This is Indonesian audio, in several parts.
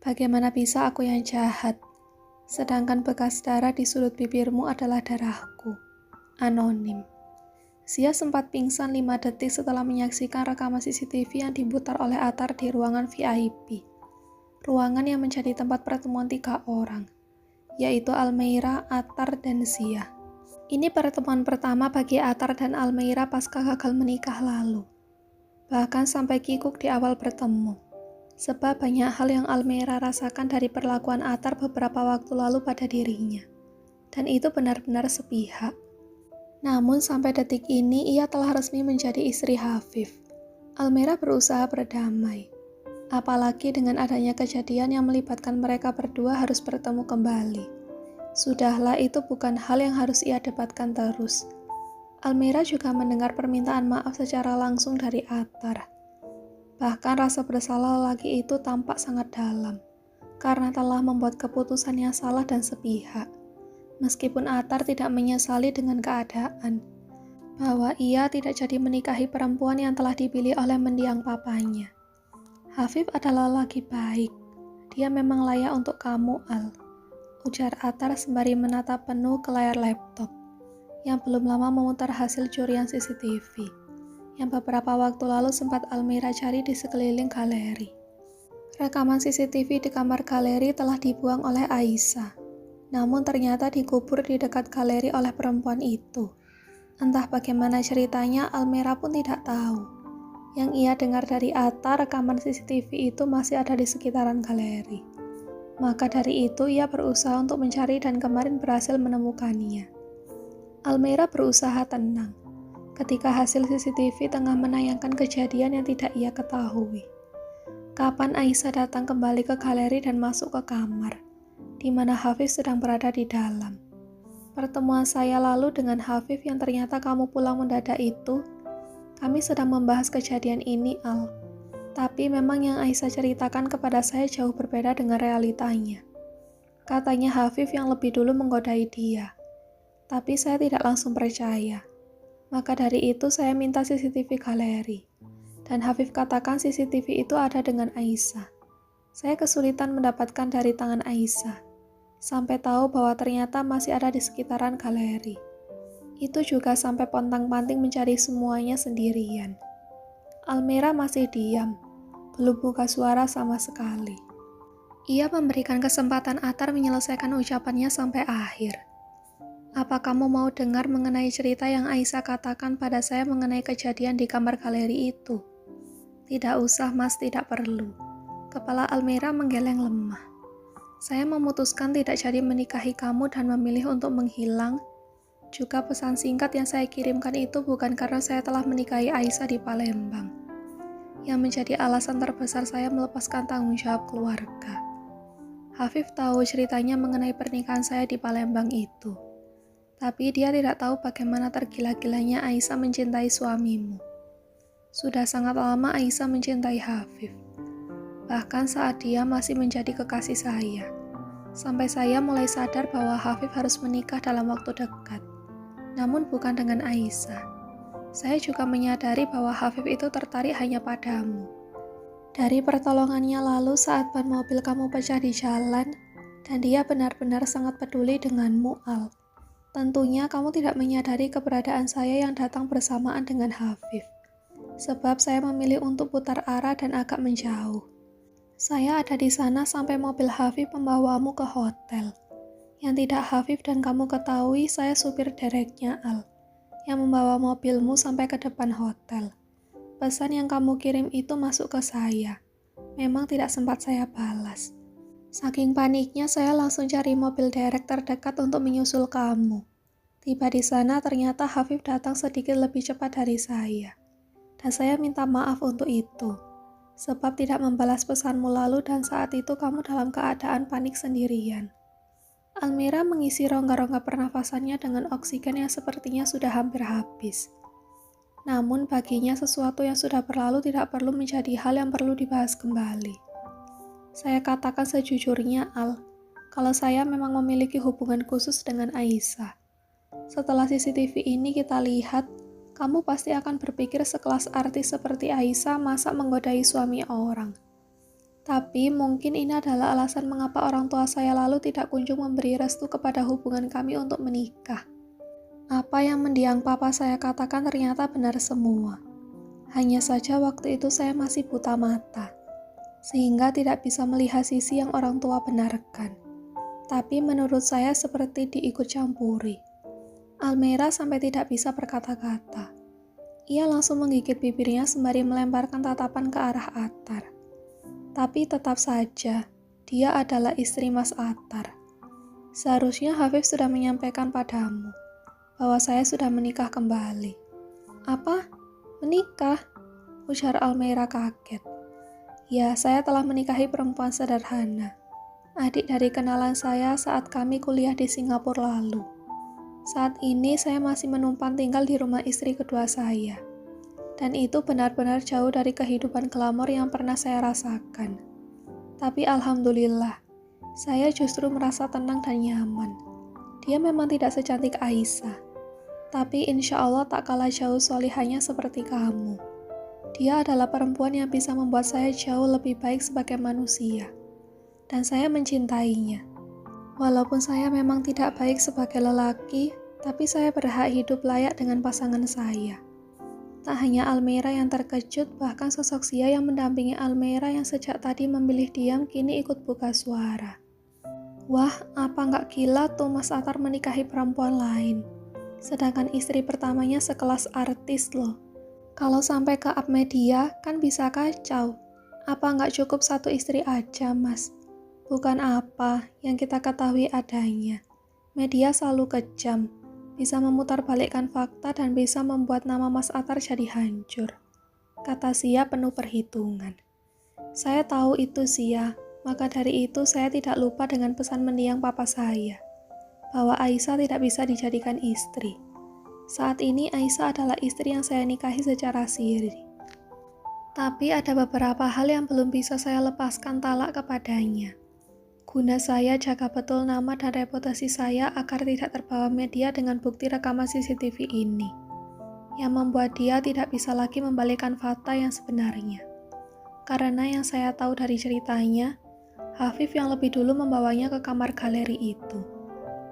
Bagaimana bisa aku yang jahat, sedangkan bekas darah di sudut bibirmu adalah darahku. Anonim. Zia sempat pingsan 5 detik setelah menyaksikan rekaman CCTV yang diputar oleh Atar di ruangan VIP. Ruangan yang menjadi tempat pertemuan 3 orang, yaitu Almeira, Atar, dan Zia. Ini pertemuan pertama bagi Atar dan Almeira pasca gagal menikah lalu. Bahkan sampai kikuk di awal bertemu. Sebab banyak hal yang Almeira rasakan dari perlakuan Atar beberapa waktu lalu pada dirinya. Dan itu benar-benar sepihak. Namun sampai detik ini ia telah resmi menjadi istri Hafif. Almeira berusaha berdamai. Apalagi dengan adanya kejadian yang melibatkan mereka berdua harus bertemu kembali. Sudahlah, itu bukan hal yang harus ia debatkan terus. Almeira juga mendengar permintaan maaf secara langsung dari Atar. Bahkan rasa bersalah lelaki itu tampak sangat dalam, karena telah membuat keputusan yang salah dan sepihak. Meskipun Atar tidak menyesali dengan keadaan, bahwa ia tidak jadi menikahi perempuan yang telah dipilih oleh mendiang papanya. Hafif adalah lelaki baik, dia memang layak untuk kamu, Al, ujar Atar sembari menatap penuh ke layar laptop, yang belum lama memutar hasil curian CCTV. Yang beberapa waktu lalu sempat Almeira cari di sekeliling galeri. Rekaman CCTV di kamar galeri telah dibuang oleh Aisyah, namun ternyata dikubur di dekat galeri oleh perempuan itu. Entah bagaimana ceritanya, Almeira pun tidak tahu. Yang ia dengar dari Atar, rekaman CCTV itu masih ada di sekitaran galeri. Maka dari itu ia berusaha untuk mencari dan kemarin berhasil menemukannya. Almeira berusaha tenang ketika hasil CCTV tengah menayangkan kejadian yang tidak ia ketahui. Kapan Aisyah datang kembali ke galeri dan masuk ke kamar, di mana Hafif sedang berada di dalam. Pertemuan saya lalu dengan Hafif yang ternyata kamu pulang mendadak itu, kami sedang membahas kejadian ini, Al. Tapi memang yang Aisyah ceritakan kepada saya jauh berbeda dengan realitanya. Katanya Hafif yang lebih dulu menggodai dia. Tapi saya tidak langsung percaya. Maka dari itu saya minta CCTV galeri. Dan Hafif katakan CCTV itu ada dengan Aisyah. Saya kesulitan mendapatkan dari tangan Aisyah. Sampai tahu bahwa ternyata masih ada di sekitaran galeri. Itu juga sampai pontang-panting mencari semuanya sendirian. Almeira masih diam, belum buka suara sama sekali. Ia memberikan kesempatan Atar menyelesaikan ucapannya sampai akhir. Apa kamu mau dengar mengenai cerita yang Aisyah katakan pada saya mengenai kejadian di kamar galeri itu? Tidak usah, Mas, tidak perlu. Kepala Almeira menggeleng lemah. Saya memutuskan tidak jadi menikahi kamu dan memilih untuk menghilang. Juga pesan singkat yang saya kirimkan itu bukan karena saya telah menikahi Aisyah di Palembang. Yang menjadi alasan terbesar saya melepaskan tanggung jawab keluarga. Hafif tahu ceritanya mengenai pernikahan saya di Palembang itu. Tapi dia tidak tahu bagaimana tergila-gilanya Aisyah mencintai suamimu. Sudah sangat lama Aisyah mencintai Hafif. Bahkan saat dia masih menjadi kekasih saya. Sampai saya mulai sadar bahwa Hafif harus menikah dalam waktu dekat. Namun bukan dengan Aisyah. Saya juga menyadari bahwa Hafif itu tertarik hanya padamu. Dari pertolongannya lalu saat ban mobil kamu pecah di jalan, dan dia benar-benar sangat peduli denganmu, Al. Tentunya kamu tidak menyadari keberadaan saya yang datang bersamaan dengan Hafif. Sebab saya memilih untuk putar arah dan agak menjauh. Saya ada di sana sampai mobil Hafif membawamu ke hotel. Yang tidak Hafif dan kamu ketahui, saya supir dereknya, Al, yang membawa mobilmu sampai ke depan hotel. Pesan yang kamu kirim itu masuk ke saya. Memang tidak sempat saya balas. Saking paniknya saya langsung cari mobil derek terdekat untuk menyusul kamu. Tiba di sana ternyata Hafif datang sedikit lebih cepat dari saya. Dan saya minta maaf untuk itu. Sebab tidak membalas pesanmu lalu dan saat itu kamu dalam keadaan panik sendirian. Almeira mengisi rongga-rongga pernafasannya dengan oksigen yang sepertinya sudah hampir habis. Namun baginya sesuatu yang sudah berlalu tidak perlu menjadi hal yang perlu dibahas kembali. Saya katakan sejujurnya, Al, kalau saya memang memiliki hubungan khusus dengan Aisyah. Setelah CCTV ini kita lihat, kamu pasti akan berpikir sekelas artis seperti Aisyah masa menggodai suami orang. Tapi mungkin ini adalah alasan mengapa orang tua saya lalu tidak kunjung memberi restu kepada hubungan kami untuk menikah. Apa yang mendiang papa saya katakan ternyata benar semua. Hanya saja waktu itu saya masih buta mata, sehingga tidak bisa melihat sisi yang orang tua benarkan. Tapi menurut saya seperti diikut campuri. Almera sampai tidak bisa berkata-kata. Ia langsung menggigit bibirnya sembari melemparkan tatapan ke arah Atar. Tapi tetap saja, dia adalah istri Mas Atar. Seharusnya Hafif sudah menyampaikan padamu bahwa saya sudah menikah kembali. Apa? Menikah? Ujar Almera kaget. Ya, saya telah menikahi perempuan sederhana. Adik dari kenalan saya saat kami kuliah di Singapura lalu. Saat ini saya masih menumpang tinggal di rumah istri kedua saya. Dan itu benar-benar jauh dari kehidupan glamor yang pernah saya rasakan. Tapi alhamdulillah, saya justru merasa tenang dan nyaman. Dia memang tidak secantik Aisyah, tapi insya Allah tak kalah jauh solihahnya seperti kamu. Dia adalah perempuan yang bisa membuat saya jauh lebih baik sebagai manusia. Dan saya mencintainya. Walaupun saya memang tidak baik sebagai lelaki, tapi saya berhak hidup layak dengan pasangan saya. Tak hanya Almera yang terkejut, bahkan sosok Sia yang mendampingi Almera yang sejak tadi memilih diam kini ikut buka suara. Wah, apa nggak gila tuh Mas Atar menikahi perempuan lain? Sedangkan istri pertamanya sekelas artis loh. Kalau sampai ke up media, kan bisa kacau. Apa nggak cukup satu istri aja, Mas? Bukan apa yang kita ketahui adanya. Media selalu kejam. Bisa memutarbalikkan fakta dan bisa membuat nama Mas Atar jadi hancur. Kata Sia penuh perhitungan. Saya tahu itu Sia, maka dari itu saya tidak lupa dengan pesan mendiang papa saya, bahwa Aisyah tidak bisa dijadikan istri. Saat ini Aisyah adalah istri yang saya nikahi secara siri. Tapi ada beberapa hal yang belum bisa saya lepaskan talak kepadanya. Guna saya jaga betul nama dan reputasi saya agar tidak terbawa media dengan bukti rekaman CCTV ini, yang membuat dia tidak bisa lagi membalikkan fakta yang sebenarnya. Karena yang saya tahu dari ceritanya, Hafif yang lebih dulu membawanya ke kamar galeri itu.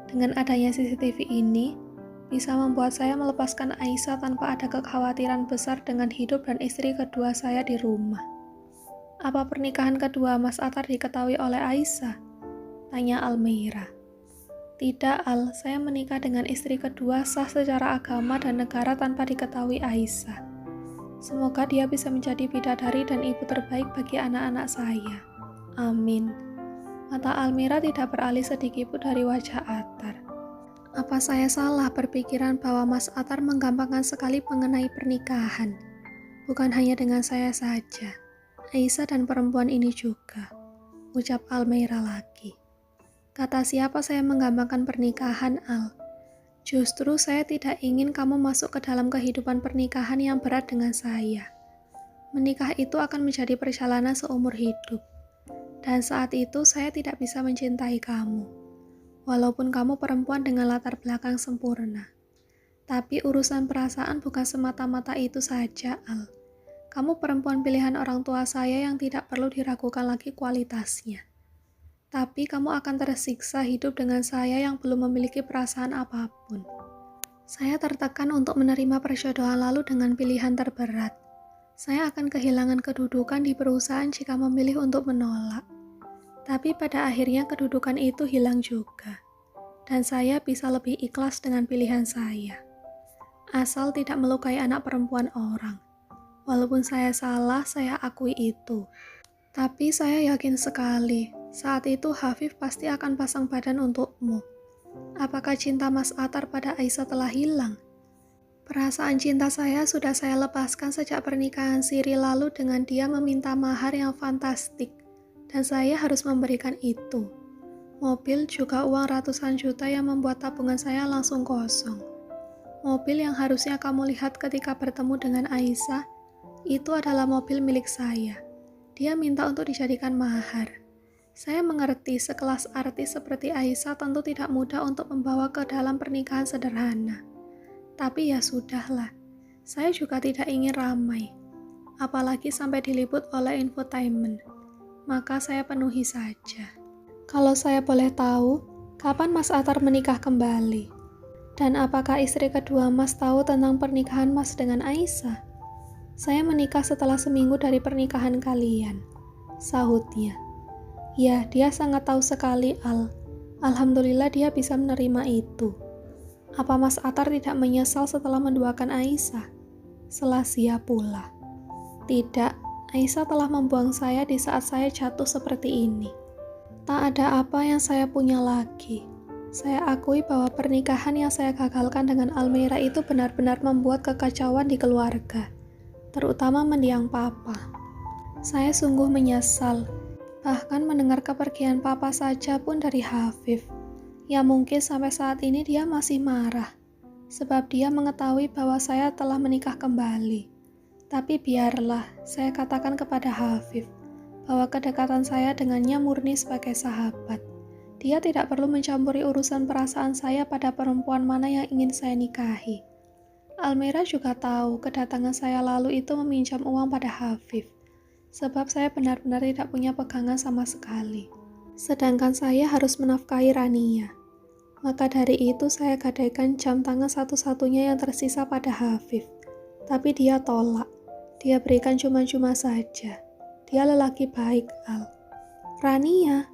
Dengan adanya CCTV ini, bisa membuat saya melepaskan Aisyah tanpa ada kekhawatiran besar dengan hidup dan istri kedua saya di rumah. Apa pernikahan kedua Mas Atar diketahui oleh Aisyah? Tanya Almera. Tidak, Al, saya menikah dengan istri kedua sah secara agama dan negara tanpa diketahui Aisyah. Semoga dia bisa menjadi bidadari dan ibu terbaik bagi anak-anak saya. Amin. Mata Almera tidak beralih sedikitpun dari wajah Atar. Apa saya salah berpikiran bahwa Mas Atar menggampangkan sekali mengenai pernikahan? Bukan hanya dengan saya saja, Aisyah dan perempuan ini juga, ucap Almera lagi. Kata siapa saya menggampangkan pernikahan, Al? Justru saya tidak ingin kamu masuk ke dalam kehidupan pernikahan yang berat dengan saya. Menikah itu akan menjadi perjalanan seumur hidup. Dan saat itu saya tidak bisa mencintai kamu. Walaupun kamu perempuan dengan latar belakang sempurna. Tapi urusan perasaan bukan semata-mata itu saja, Al. Kamu perempuan pilihan orang tua saya yang tidak perlu diragukan lagi kualitasnya. Tapi kamu akan tersiksa hidup dengan saya yang belum memiliki perasaan apapun. Saya tertekan untuk menerima perjodohan lalu dengan pilihan terberat. Saya akan kehilangan kedudukan di perusahaan jika memilih untuk menolak. Tapi pada akhirnya kedudukan itu hilang juga. Dan saya bisa lebih ikhlas dengan pilihan saya. Asal tidak melukai anak perempuan orang. Walaupun saya salah, saya akui itu. Tapi saya yakin sekali, saat itu Hafif pasti akan pasang badan untukmu. Apakah cinta Mas Atar pada Aisyah telah hilang? Perasaan cinta saya sudah saya lepaskan sejak pernikahan siri lalu dengan dia meminta mahar yang fantastik, dan saya harus memberikan itu. Mobil juga uang ratusan juta yang membuat tabungan saya langsung kosong. Mobil yang harusnya kamu lihat ketika bertemu dengan Aisyah, itu adalah mobil milik saya. Dia minta untuk dijadikan mahar. Saya mengerti sekelas artis seperti Aisyah tentu tidak mudah untuk membawa ke dalam pernikahan sederhana. Tapi ya sudahlah, saya juga tidak ingin ramai, apalagi sampai diliput oleh infotainment. Maka saya penuhi saja. Kalau saya boleh tahu, kapan Mas Atar menikah kembali? Dan apakah istri kedua Mas tahu tentang pernikahan Mas dengan Aisyah? Saya menikah setelah seminggu dari pernikahan kalian, sahutnya. Ya, dia sangat tahu sekali, Al. Alhamdulillah dia bisa menerima itu. Apa Mas Atar tidak menyesal setelah menduakan Aisyah? Selasia pula. Tidak, Aisyah telah membuang saya di saat saya jatuh seperti ini. Tak ada apa yang saya punya lagi. Saya akui bahwa pernikahan yang saya gagalkan dengan Almira itu benar-benar membuat kekacauan di keluarga, terutama mendiang papa. Saya sungguh menyesal. Bahkan mendengar kepergian papa saja pun dari Hafif. Ya mungkin sampai saat ini dia masih marah, sebab dia mengetahui bahwa saya telah menikah kembali. Tapi biarlah saya katakan kepada Hafif bahwa kedekatan saya dengannya murni sebagai sahabat. Dia tidak perlu mencampuri urusan perasaan saya pada perempuan mana yang ingin saya nikahi. Almira juga tahu kedatangan saya lalu itu meminjam uang pada Hafif, sebab saya benar-benar tidak punya pegangan sama sekali. Sedangkan saya harus menafkahi Rania. Maka dari itu saya gadaikan jam tangan satu-satunya yang tersisa pada Hafif. Tapi dia tolak. Dia berikan cuma-cuma saja. Dia lelaki baik, Al. Rania,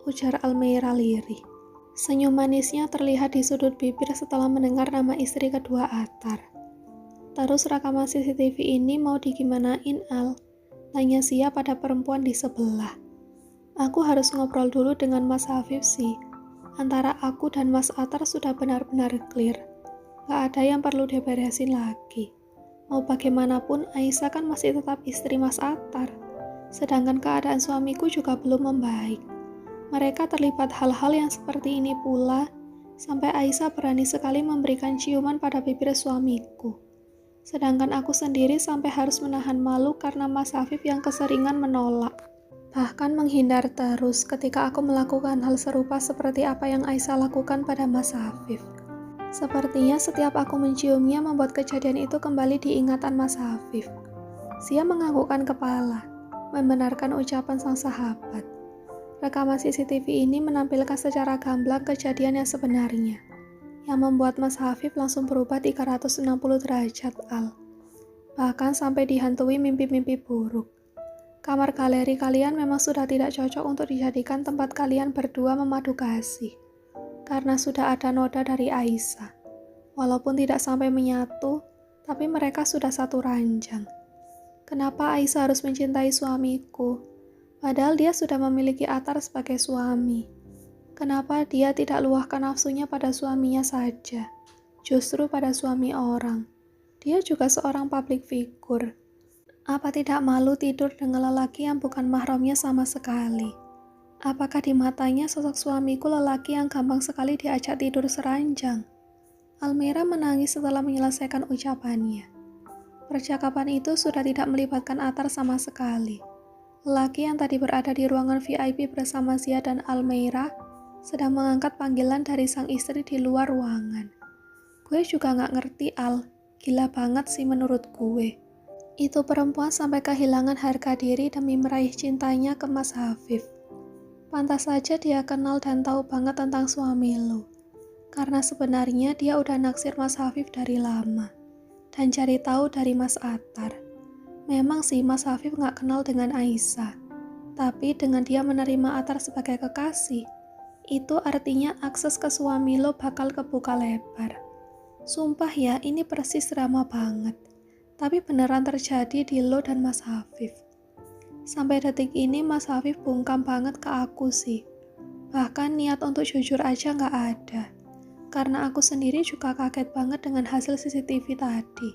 ujar Almira lirih. Senyum manisnya terlihat di sudut bibir setelah mendengar nama istri kedua Atar. Terus rekaman CCTV ini mau digimanain, Al? Tanya Sia pada perempuan di sebelah. Aku harus ngobrol dulu dengan Mas Hafif sih. Antara aku dan Mas Atar sudah benar-benar clear. Gak ada yang perlu diberesin lagi. Mau bagaimanapun, Aisyah kan masih tetap istri Mas Atar. Sedangkan keadaan suamiku juga belum membaik. Mereka terlibat hal-hal yang seperti ini pula, sampai Aisyah berani sekali memberikan ciuman pada bibir suamiku. Sedangkan aku sendiri sampai harus menahan malu karena Mas Hafif yang keseringan menolak. Bahkan menghindar terus ketika aku melakukan hal serupa seperti apa yang Aisyah lakukan pada Mas Hafif. Sepertinya setiap aku menciumnya membuat kejadian itu kembali diingatan Mas Hafif. Sia menganggukkan kepala, membenarkan ucapan sang sahabat. Rekaman CCTV ini menampilkan secara gamblang kejadian yang sebenarnya, yang membuat Mas Hafif langsung berubah 360 derajat, Al. Bahkan sampai dihantui mimpi-mimpi buruk. Kamar galeri kalian memang sudah tidak cocok untuk dijadikan tempat kalian berdua memadu kasih. Karena sudah ada noda dari Aisyah. Walaupun tidak sampai menyatu, tapi mereka sudah satu ranjang. Kenapa Aisyah harus mencintai suamiku? Padahal dia sudah memiliki Atar sebagai suami. Kenapa dia tidak luahkan nafsunya pada suaminya saja? Justru pada suami orang. Dia juga seorang public figure. Apa tidak malu tidur dengan lelaki yang bukan mahramnya sama sekali? Apakah di matanya sosok suamiku lelaki yang gampang sekali diajak tidur seranjang? Almira menangis setelah menyelesaikan ucapannya. Percakapan itu sudah tidak melibatkan Atar sama sekali. Lelaki yang tadi berada di ruangan VIP bersama Zia dan Almira sedang mengangkat panggilan dari sang istri di luar ruangan. Gue juga gak ngerti, Al. Gila banget sih menurut gue. Itu perempuan sampai kehilangan harga diri demi meraih cintanya ke Mas Hafif. Pantas saja dia kenal dan tahu banget tentang suami lo. Karena sebenarnya dia udah naksir Mas Hafif dari lama. Dan cari tahu dari Mas Atar. Memang sih Mas Hafif gak kenal dengan Aisyah. Tapi dengan dia menerima Atar sebagai kekasih, itu artinya akses ke suami lo bakal kebuka lebar. Sumpah ya, ini persis drama banget. Tapi beneran terjadi di lo dan Mas Hafif. Sampai detik ini Mas Hafif bungkam banget ke aku sih. Bahkan niat untuk jujur aja gak ada. Karena aku sendiri juga kaget banget dengan hasil CCTV tadi.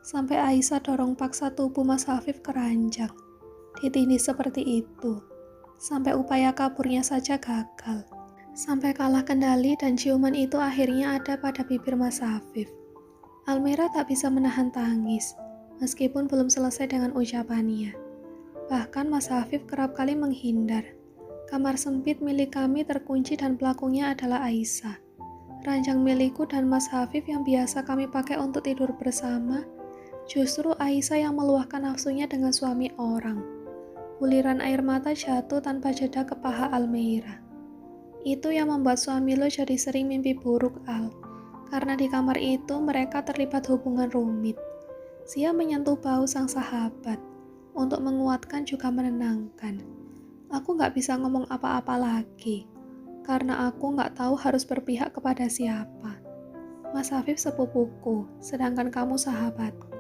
Sampai Aisyah dorong paksa tubuh Mas Hafif ke ranjang. Ditindih seperti itu. Sampai upaya kaburnya saja gagal. Sampai kalah kendali dan ciuman itu akhirnya ada pada bibir Mas Hafif. Almira tak bisa menahan tangis, meskipun belum selesai dengan ucapannya. Bahkan Mas Hafif kerap kali menghindar. Kamar sempit milik kami terkunci dan pelakunya adalah Aisyah. Ranjang milikku dan Mas Hafif yang biasa kami pakai untuk tidur bersama, justru Aisyah yang meluahkan nafsunya dengan suami orang. Buliran air mata jatuh tanpa jeda ke paha Almeira. Itu yang membuat suami lo jadi sering mimpi buruk, Al. Karena di kamar itu mereka terlibat hubungan rumit. Sia menyentuh bahu sang sahabat. Untuk menguatkan juga menenangkan. Aku gak bisa ngomong apa-apa lagi. Karena aku gak tahu harus berpihak kepada siapa. Mas Hafif sepupuku, sedangkan kamu sahabatku.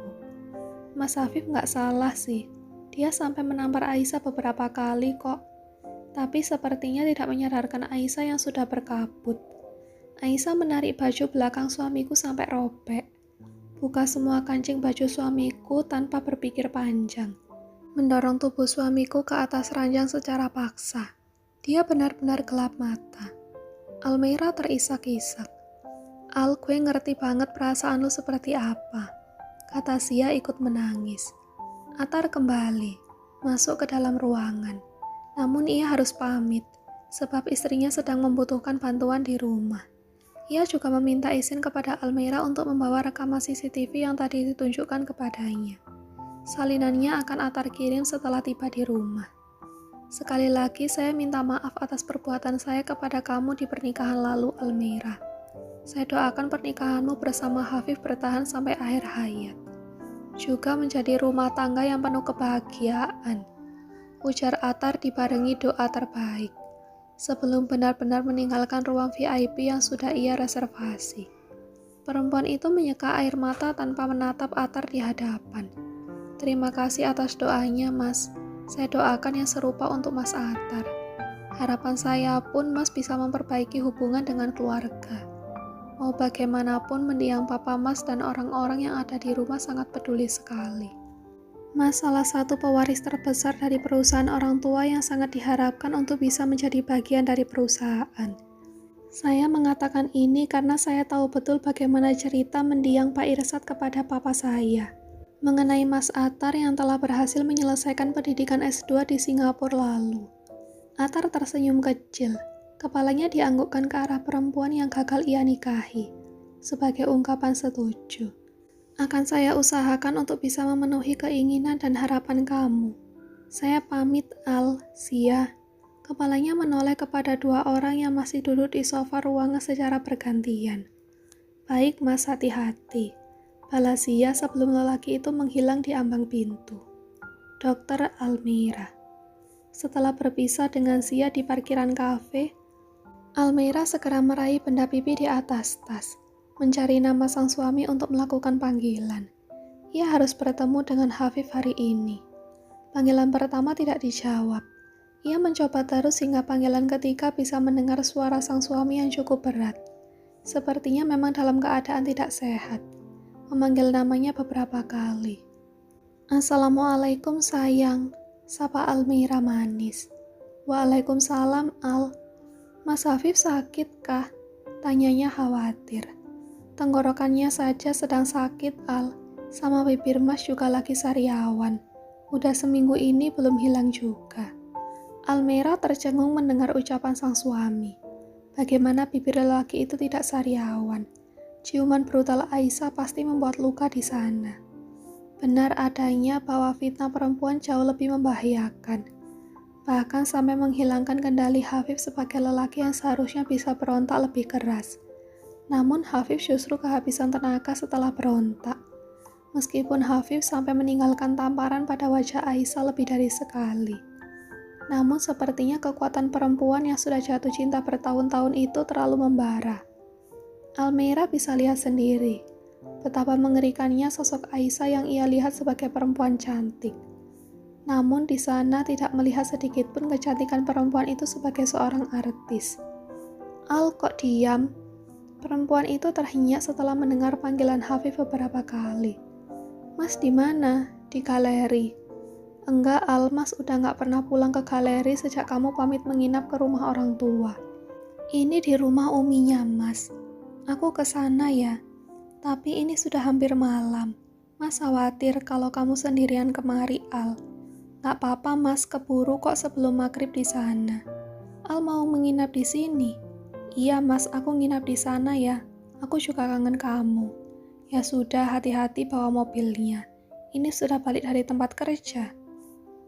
Mas Hafif gak salah sih. Dia sampai menampar Aisyah beberapa kali kok. Tapi sepertinya tidak menyadarkan Aisyah yang sudah berkabut. Aisyah menarik baju belakang suamiku sampai robek. Buka semua kancing baju suamiku tanpa berpikir panjang. Mendorong tubuh suamiku ke atas ranjang secara paksa. Dia benar-benar gelap mata. Almeira terisak-isak. Al, gue ngerti banget perasaan lu seperti apa. Kata Sia ikut menangis. Atar kembali, masuk ke dalam ruangan. Namun ia harus pamit, sebab istrinya sedang membutuhkan bantuan di rumah. Ia juga meminta izin kepada Almeira untuk membawa rekaman CCTV yang tadi ditunjukkan kepadanya. Salinannya akan Atar kirim setelah tiba di rumah. Sekali lagi saya minta maaf atas perbuatan saya kepada kamu di pernikahan lalu, Almeira. Saya doakan pernikahanmu bersama Hafif bertahan sampai akhir hayat. Juga menjadi rumah tangga yang penuh kebahagiaan. Ujar Atar dibarengi doa terbaik, sebelum benar-benar meninggalkan ruang VIP yang sudah ia reservasi. Perempuan itu menyeka air mata tanpa menatap Atar di hadapan. Terima kasih atas doanya, Mas. Saya doakan yang serupa untuk Mas Atar. Harapan saya pun Mas bisa memperbaiki hubungan dengan keluarga. Mau bagaimanapun mendiang Papa Mas dan orang-orang yang ada di rumah sangat peduli sekali. Mas salah satu pewaris terbesar dari perusahaan orang tua yang sangat diharapkan untuk bisa menjadi bagian dari perusahaan. Saya mengatakan ini karena saya tahu betul bagaimana cerita mendiang Pak Irsad kepada papa saya. Mengenai Mas Atar yang telah berhasil menyelesaikan pendidikan S2 di Singapura lalu. Atar tersenyum kecil, kepalanya dianggukkan ke arah perempuan yang gagal ia nikahi, sebagai ungkapan setuju. Akan saya usahakan untuk bisa memenuhi keinginan dan harapan kamu. Saya pamit, Al, Sia. Kepalanya menoleh kepada dua orang yang masih duduk di sofa ruangan secara bergantian. Baik, Mas, hati-hati. Balas Sia sebelum lelaki itu menghilang di ambang pintu. Dokter Almeira. Setelah berpisah dengan Sia di parkiran kafe, Almeira segera meraih benda pipi di atas tas. Mencari nama sang suami untuk melakukan panggilan. Ia harus bertemu dengan Hafif hari ini. Panggilan pertama tidak dijawab. Ia mencoba terus hingga panggilan ketiga bisa mendengar suara sang suami yang cukup berat. Sepertinya memang dalam keadaan tidak sehat. Memanggil namanya beberapa kali. Assalamualaikum sayang, sapa Almeira manis. Waalaikumsalam Al. Mas Hafif sakit kah? Tanyanya khawatir. Tenggorokannya saja sedang sakit, Al. Sama bibir Mas juga lagi sariawan. Udah seminggu ini belum hilang juga. Almeira tercengung mendengar ucapan sang suami. Bagaimana bibir lelaki itu tidak sariawan? Ciuman brutal Aisyah pasti membuat luka di sana. Benar adanya bahwa fitnah perempuan jauh lebih membahayakan. Bahkan sampai menghilangkan kendali Hafif sebagai lelaki yang seharusnya bisa berontak lebih keras. Namun Hafif justru kehabisan tenaga setelah berontak. Meskipun Hafif sampai meninggalkan tamparan pada wajah Aisyah lebih dari sekali. Namun sepertinya kekuatan perempuan yang sudah jatuh cinta bertahun-tahun itu terlalu membara. Almeira bisa lihat sendiri betapa mengerikannya sosok Aisyah yang ia lihat sebagai perempuan cantik. Namun di sana tidak melihat sedikit pun kecantikan perempuan itu sebagai seorang artis. Al, kok diam? Perempuan itu terhenyak setelah mendengar panggilan Hafif beberapa kali. Mas di mana? Di galeri. Enggak, Al, Mas udah gak pernah pulang ke galeri sejak kamu pamit menginap ke rumah orang tua. Ini di rumah uminya, Mas. Aku ke sana ya. Tapi ini sudah hampir malam. Mas khawatir kalau kamu sendirian kemari, Al. Gak apa-apa, Mas, keburu kok sebelum maghrib di sana. Al mau menginap di sini? Iya mas, aku nginap di sana ya. Aku juga kangen kamu. Ya sudah, hati-hati bawa mobilnya. Ini sudah balik dari tempat kerja.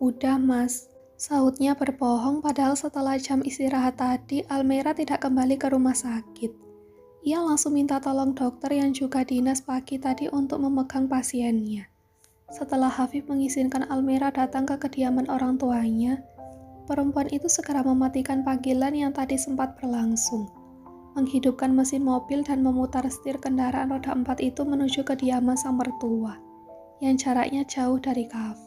Udah mas, sahutnya berbohong padahal setelah jam istirahat tadi, Almera tidak kembali ke rumah sakit. Ia langsung minta tolong dokter yang juga dinas pagi tadi untuk memegang pasiennya. Setelah Hafif mengizinkan Almera datang ke kediaman orang tuanya, perempuan itu segera mematikan panggilan yang tadi sempat berlangsung, menghidupkan mesin mobil dan memutar setir kendaraan roda 4 itu menuju kediaman sang mertua, yang jaraknya jauh dari kafe.